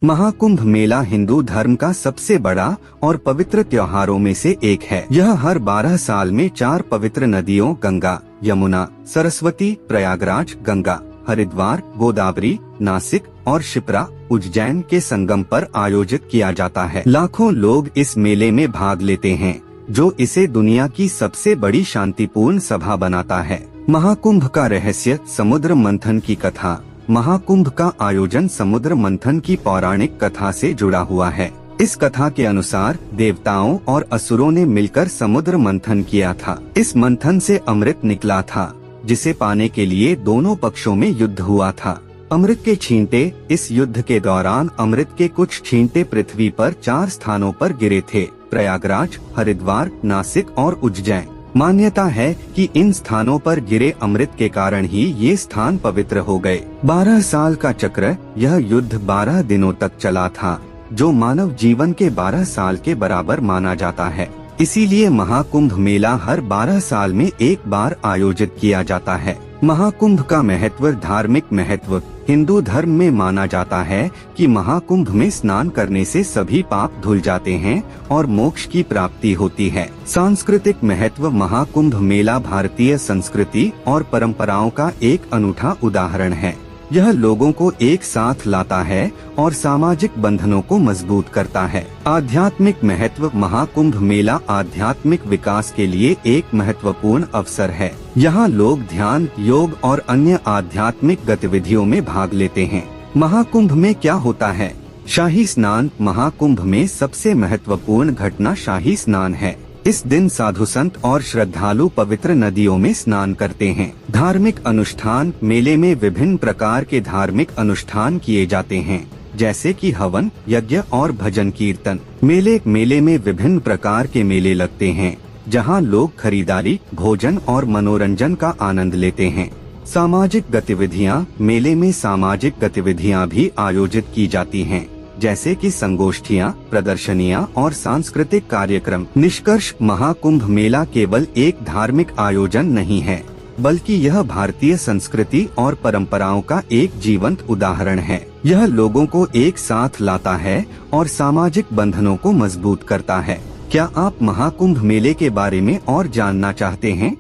महाकुंभ मेला हिंदू धर्म का सबसे बड़ा और पवित्र त्योहारों में से एक है। यह हर 12 साल में 4 पवित्र नदियों गंगा, यमुना, सरस्वती, प्रयागराज, गंगा, हरिद्वार, गोदावरी, नासिक और शिप्रा, उज्जैन के संगम पर आयोजित किया जाता है। लाखों लोग इस मेले में भाग लेते हैं, जो इसे दुनिया की सबसे बड़ी शांतिपूर्ण सभा बनाता है। महाकुंभ का रहस्य समुद्र मंथन की कथा। महाकुंभ का आयोजन समुद्र मंथन की पौराणिक कथा से जुड़ा हुआ है। इस कथा के अनुसार देवताओं और असुरों ने मिलकर समुद्र मंथन किया था। इस मंथन से अमृत निकला था, जिसे पाने के लिए दोनों पक्षों में युद्ध हुआ था। अमृत के छींटे। इस युद्ध के दौरान अमृत के कुछ छींटे पृथ्वी पर 4 स्थानों पर गिरे थे: प्रयागराज, हरिद्वार, नासिक और उज्जैन। मान्यता है कि इन स्थानों पर गिरे अमृत के कारण ही ये स्थान पवित्र हो गए। 12 साल का चक्र। यह युद्ध 12 दिनों तक चला था, जो मानव जीवन के 12 साल के बराबर माना जाता है। इसीलिए महाकुंभ मेला हर 12 साल में एक बार आयोजित किया जाता है। महाकुंभ का महत्व। धार्मिक महत्व। हिंदू धर्म में माना जाता है कि महाकुंभ में स्नान करने से सभी पाप धुल जाते हैं और मोक्ष की प्राप्ति होती है। सांस्कृतिक महत्व। महाकुंभ मेला भारतीय संस्कृति और परंपराओं का एक अनूठा उदाहरण है। यह लोगों को एक साथ लाता है और सामाजिक बंधनों को मजबूत करता है। आध्यात्मिक महत्व। महाकुंभ मेला आध्यात्मिक विकास के लिए एक महत्वपूर्ण अवसर है। यहाँ लोग ध्यान, योग और अन्य आध्यात्मिक गतिविधियों में भाग लेते हैं। महाकुंभ में क्या होता है? शाही स्नान। महाकुंभ में सबसे महत्वपूर्ण घटना शाही स्नान है। इस दिन साधु संत और श्रद्धालु पवित्र नदियों में स्नान करते हैं। धार्मिक अनुष्ठान। मेले में विभिन्न प्रकार के धार्मिक अनुष्ठान किए जाते हैं, जैसे कि हवन, यज्ञ और भजन कीर्तन। मेले में विभिन्न प्रकार के मेले लगते हैं, जहां लोग खरीदारी, भोजन और मनोरंजन का आनंद लेते हैं। सामाजिक गतिविधियां। मेले में सामाजिक गतिविधियां भी आयोजित की जाती हैं, जैसे कि संगोष्ठियां, प्रदर्शनियां और सांस्कृतिक कार्यक्रम। निष्कर्ष। महाकुंभ मेला केवल एक धार्मिक आयोजन नहीं है, बल्कि यह भारतीय संस्कृति और परंपराओं का एक जीवंत उदाहरण है। यह लोगों को एक साथ लाता है और सामाजिक बंधनों को मजबूत करता है। क्या आप महाकुंभ मेले के बारे में और जानना चाहते हैं?